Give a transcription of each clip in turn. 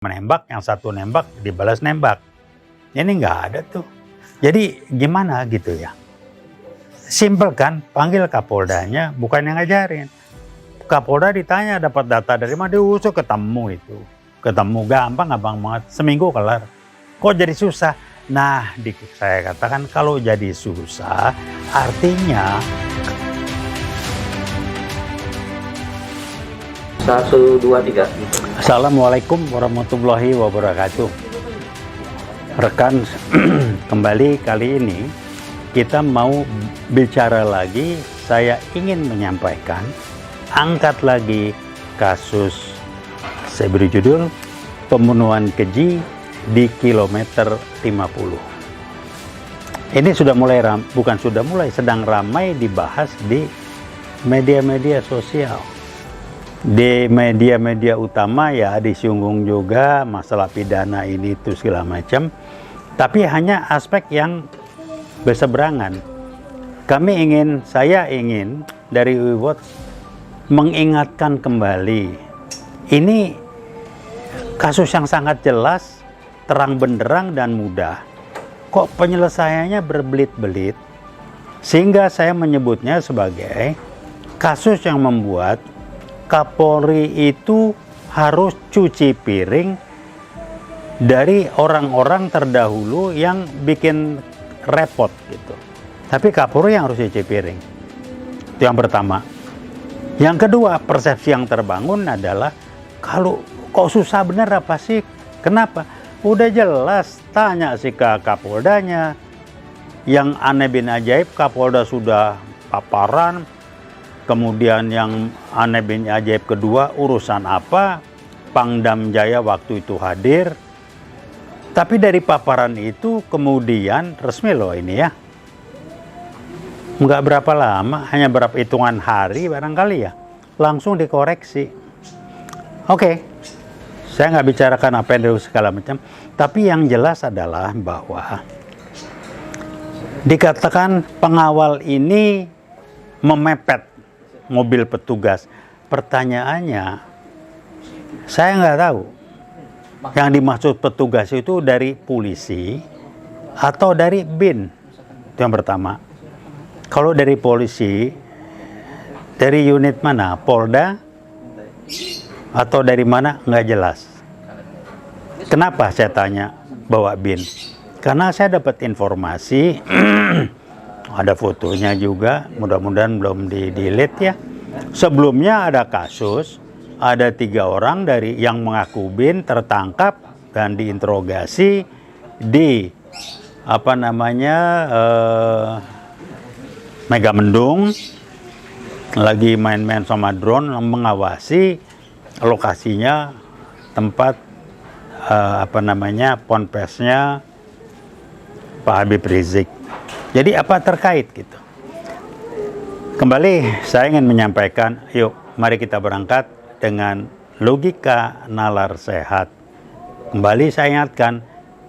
menembak, yang satu nembak dibalas nembak. Ini nggak ada tuh. Jadi gimana gitu ya? Simpel kan, panggil Kapoldanya, bukan yang ngajarin. Kapolda ditanya dapat data dari mana, diusut ketemu itu. Ketemu gampang banget, seminggu kelar. Kok jadi susah? Nah, saya katakan kalau jadi susah, artinya 1, 2, 3. Assalamualaikum warahmatullahi wabarakatuh. Rekan, kembali kali ini kita mau bicara lagi. Saya ingin menyampaikan, angkat lagi kasus, saya beri judul pembunuhan keji di kilometer 50. Ini sudah mulai sedang ramai dibahas di media-media sosial. Di media-media utama ya disinggung juga masalah pidana ini itu segala macam, tapi hanya aspek yang berseberangan. Saya ingin dari WeWatch mengingatkan kembali, ini kasus yang sangat jelas, terang benderang dan mudah. Kok penyelesaiannya berbelit-belit, sehingga saya menyebutnya sebagai kasus yang membuat Kapolri itu harus cuci piring dari orang-orang terdahulu yang bikin repot gitu. Tapi Kapolri yang harus cuci piring. Itu yang pertama. Yang kedua, persepsi yang terbangun adalah kalau kok susah bener apa sih? Kenapa? Udah jelas, tanya sih ke Kapoldanya. Yang aneh bin ajaib, Kapolda sudah paparan. Kemudian yang aneh bin ajaib kedua, urusan apa? Pangdam Jaya waktu itu hadir. Tapi dari paparan itu kemudian resmi loh ini ya. Nggak berapa lama, hanya berapa hitungan hari barangkali ya. Langsung dikoreksi. Oke, saya nggak bicarakan apa yang dari segala macam. Tapi yang jelas adalah bahwa dikatakan pengawal ini memepet mobil petugas. Pertanyaannya, saya nggak tahu yang dimaksud petugas itu dari polisi atau dari BIN. Itu yang pertama. Kalau dari polisi, dari unit mana? Polda atau dari mana? Nggak jelas. Kenapa saya tanya bawa BIN? Karena saya dapat informasi ada fotonya juga, mudah-mudahan belum di-delete ya. Sebelumnya ada kasus, ada 3 orang dari yang mengaku BIN tertangkap dan diinterogasi di Megamendung, lagi main-main sama drone mengawasi lokasinya, tempat ponpesnya Pak Habib Rizik. Jadi apa terkait gitu? Kembali saya ingin menyampaikan, yuk mari kita berangkat dengan logika nalar sehat. Kembali saya ingatkan,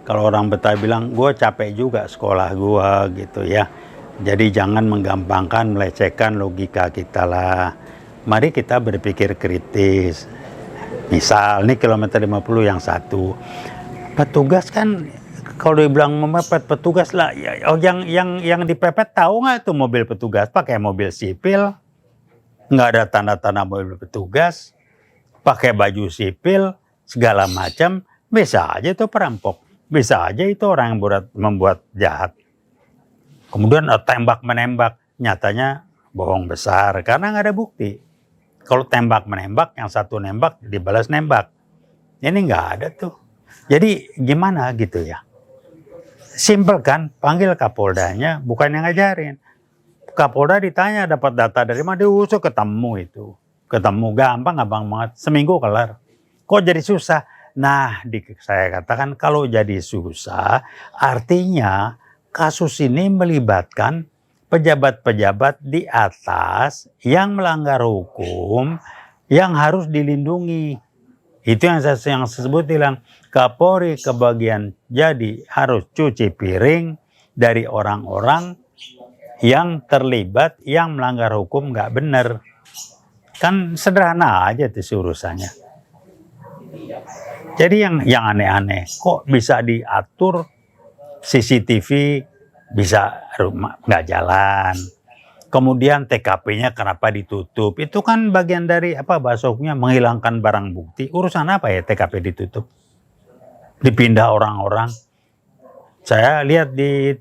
kalau orang Betawi bilang, gue capek juga sekolah gue gitu ya. Jadi jangan menggampangkan, melecehkan logika kita lah. Mari kita berpikir kritis. Misal, ini kilometer 50 yang satu. Petugas kan, kalau dibilang memepet petugas lah, yang dipepet tahu nggak tuh mobil petugas? Pakai mobil sipil, nggak ada tanda-tanda mobil petugas, pakai baju sipil, segala macam, bisa aja itu perampok, bisa aja itu orang yang membuat jahat. Kemudian tembak menembak, nyatanya bohong besar karena nggak ada bukti. Kalau tembak menembak, yang satu nembak dibalas nembak, ini nggak ada tuh. Jadi gimana gitu ya? Simpel kan, panggil Kapoldanya, bukan yang ngajarin. Kapolda ditanya dapat data dari mana, diusut ketemu itu. Ketemu gampang banget, seminggu kelar. Kok jadi susah? Nah, saya katakan kalau jadi susah, artinya kasus ini melibatkan pejabat-pejabat di atas yang melanggar hukum, yang harus dilindungi. Itu yang saya sebut bilang, Kapolri kebagian jadi harus cuci piring dari orang-orang yang terlibat, yang melanggar hukum nggak benar. Kan sederhana aja tuh urusannya. Jadi yang aneh-aneh, kok bisa diatur CCTV bisa nggak jalan. Kemudian TKP-nya kenapa ditutup? Itu kan bagian dari bahasa hukumnya menghilangkan barang bukti. Urusan apa ya TKP ditutup? Dipindah orang-orang. Saya lihat di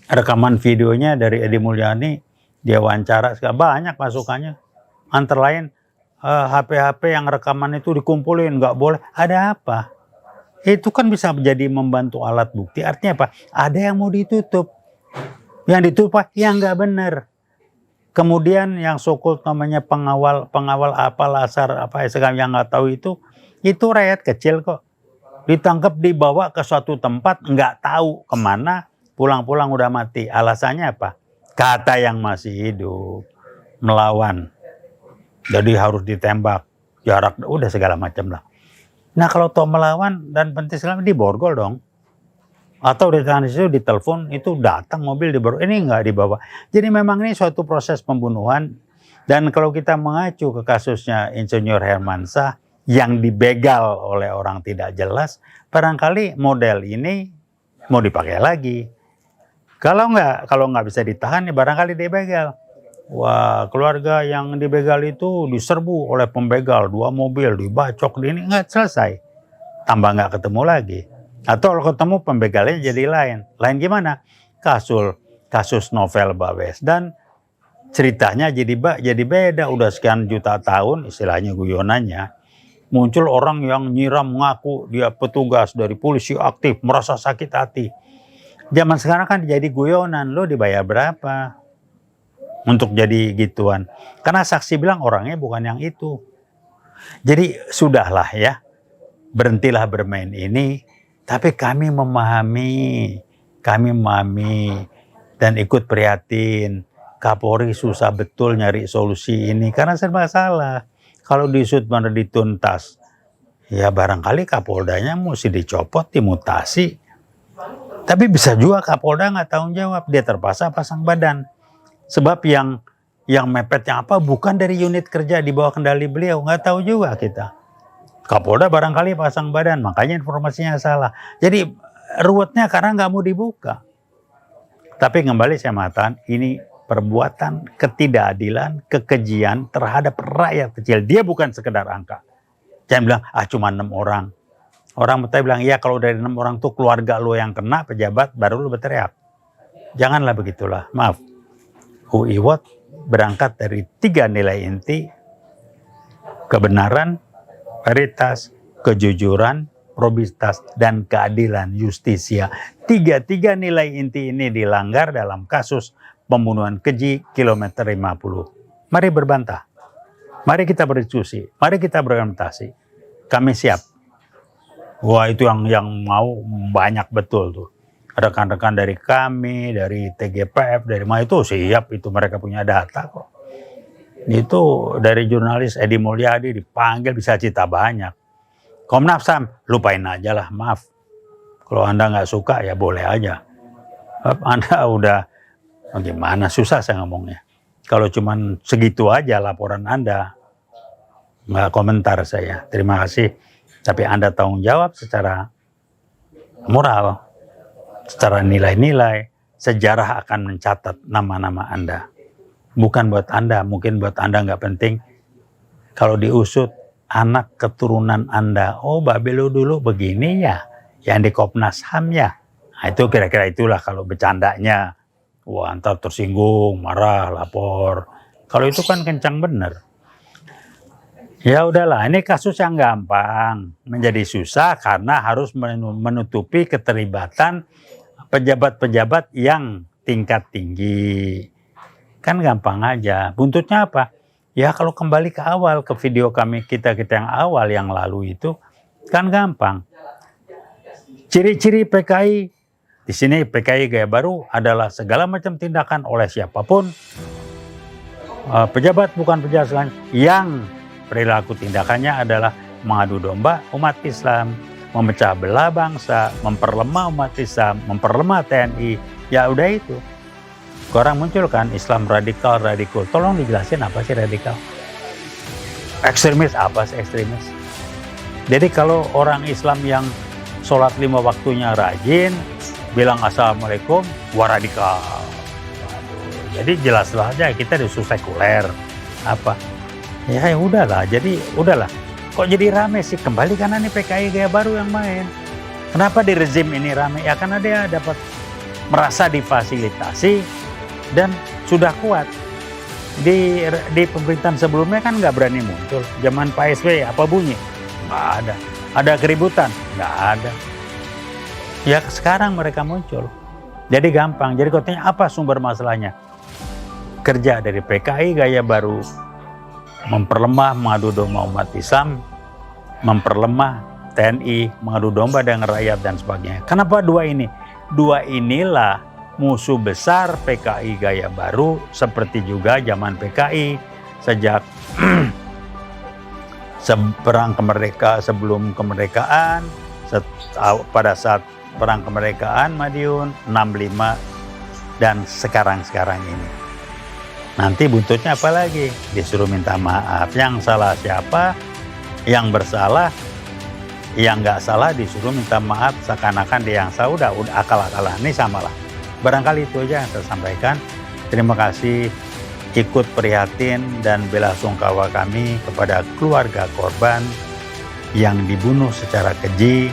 rekaman videonya dari Edi Mulyani, dia wawancara banyak masukannya. Antara lain HP-HP yang rekaman itu dikumpulin, nggak boleh. Ada apa? Itu kan bisa menjadi membantu alat bukti. Artinya apa? Ada yang mau ditutup. Yang ditutup yang nggak benar. Kemudian yang so-called namanya pengawal lasar yang nggak tahu itu rakyat kecil kok. Ditangkap, dibawa ke suatu tempat, nggak tahu kemana, pulang-pulang udah mati. Alasannya apa? Kata yang masih hidup, melawan. Jadi harus ditembak, jarak, udah segala macam lah. Nah kalau toh melawan dan penting segala diborgol dong. Atau ditahan di situ, ditelepon, itu datang mobil diborgol, ini nggak dibawa. Jadi memang ini suatu proses pembunuhan. Dan kalau kita mengacu ke kasusnya Insinyur Hermansyah yang dibegal oleh orang tidak jelas, barangkali model ini mau dipakai lagi. Kalau nggak bisa ditahan, ya barangkali dibegal. Wah, keluarga yang dibegal itu diserbu oleh pembegal, 2 mobil dibacok, ini nggak selesai, tambah nggak ketemu lagi. Atau kalau ketemu pembegalnya jadi lain gimana? Kasus novel Baswedan, ceritanya jadi beda. Udah sekian juta tahun, istilahnya guyonannya, muncul orang yang nyiram mengaku dia petugas dari polisi aktif, merasa sakit hati. Zaman sekarang kan jadi guyonan, lo dibayar berapa untuk jadi gituan? Karena saksi bilang orangnya bukan yang itu. Jadi sudahlah ya, berhentilah bermain ini. Tapi kami memahami dan ikut prihatin. Kapolri susah betul nyari solusi ini karena serba salah. Kalau disut mana dituntas, ya barangkali Kapoldanya mesti dicopot, dimutasi. Tapi bisa juga Kapolda nggak tanggung jawab, dia terpaksa pasang badan. Sebab yang mepetnya apa bukan dari unit kerja di bawah kendali beliau, nggak tahu juga kita. Kapolda barangkali pasang badan, makanya informasinya salah. Jadi ruwetnya karena nggak mau dibuka. Tapi kembali saya mengatakan ini perbuatan ketidakadilan, kekejian terhadap rakyat kecil. Dia bukan sekedar angka. Jangan bilang cuma 6 orang. Orang tadi bilang ya kalau dari 6 orang tuh keluarga lo yang kena, pejabat baru lo berteriak. Janganlah begitulah. Maaf. UI Watt berangkat dari 3 nilai inti: kebenaran, veritas, kejujuran, probabilitas, dan keadilan, justisia. 3 nilai inti ini dilanggar dalam kasus pembunuhan keji kilometer 50. Mari berbantah. Mari kita berdiskusi. Mari kita berargumentasi. Kami siap. Wah, itu yang mau banyak betul tuh. Rekan-rekan dari kami, dari TGPF, dari mana itu siap, itu mereka punya data kok. Itu dari jurnalis Edi Mulyani dipanggil bisa cerita banyak. Komnas HAM, lupain aja lah, maaf. Kalau Anda nggak suka ya boleh aja. Anda udah gimana, susah saya ngomongnya. Kalau cuman segitu aja laporan Anda, nggak komentar saya. Terima kasih. Tapi Anda tanggung jawab secara moral, secara nilai-nilai, sejarah akan mencatat nama-nama Anda. Bukan buat Anda, mungkin buat Anda nggak penting. Kalau diusut anak keturunan Anda, oh Mbak Belo dulu begini ya, yang di Komnas HAM ya. Nah, itu kira-kira itulah kalau bercandanya. Wah, antar tersinggung, marah, lapor. Kalau itu kan kencang bener. Ya udahlah, ini kasus yang gampang. Menjadi susah karena harus menutupi keterlibatan pejabat-pejabat yang tingkat tinggi. Kan gampang aja. Buntutnya apa? Ya kalau kembali ke awal, ke video kita yang awal yang lalu itu, kan gampang. Ciri-ciri PKI, di sini PKI gaya baru adalah segala macam tindakan oleh siapapun, pejabat bukan pejabat yang perilaku tindakannya adalah mengadu domba umat Islam, memecah belah bangsa, memperlemah umat Islam, memperlemah TNI. Ya udah itu. Orang muncul kan Islam radikal. Tolong dijelasin apa sih radikal? Ekstremis apa sih ekstremis? Jadi kalau orang Islam yang sholat 5 waktunya rajin, bilang assalamualaikum, waradikal. Jadi jelaslah aja kita disuruh sekuler apa. Ya udahlah, jadi udahlah. Kok jadi rame sih? Kembali karena ini PKI gaya baru yang main. Kenapa di rezim ini rame? Ya karena dia dapat merasa difasilitasi dan sudah kuat. Di pemerintahan sebelumnya kan nggak berani muncul. Zaman Pak SBY apa bunyi? Nggak ada. Ada keributan? Nggak ada. Ya sekarang mereka muncul. Jadi gampang. Jadi katanya apa sumber masalahnya? Kerja dari PKI gaya baru, memperlemah mengadu domba umat Islam, memperlemah TNI, mengadu domba dengan rakyat dan sebagainya. Kenapa dua ini? Dua inilah musuh besar PKI gaya baru, seperti juga zaman PKI sejak sebelum kemerdekaan, pada saat perang kemerdekaan Madiun 65 dan sekarang ini. Nanti buntutnya apa lagi? Disuruh minta maaf. Yang salah siapa? Yang bersalah, yang nggak salah disuruh minta maaf seakan-akan dia yang salah. Udah akal-akalan ini samalah. Barangkali itu aja yang saya sampaikan. Terima kasih ikut prihatin dan bela sungkawa kami kepada keluarga korban yang dibunuh secara keji,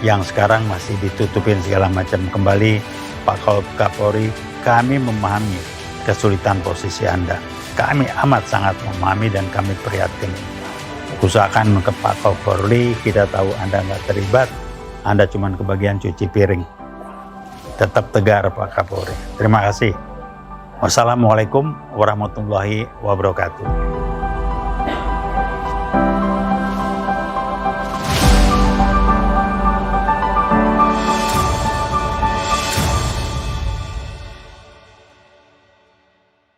yang sekarang masih ditutupin segala macam. Kembali Pak Kapolri, kami memahami kesulitan posisi Anda. Kami amat sangat memahami dan kami prihatin. Usahakan ke Pak Kapolri, kita tahu Anda nggak terlibat, Anda cuma kebagian cuci piring. Tetap tegar Pak Kapolri. Terima kasih. Wassalamualaikum warahmatullahi wabarakatuh.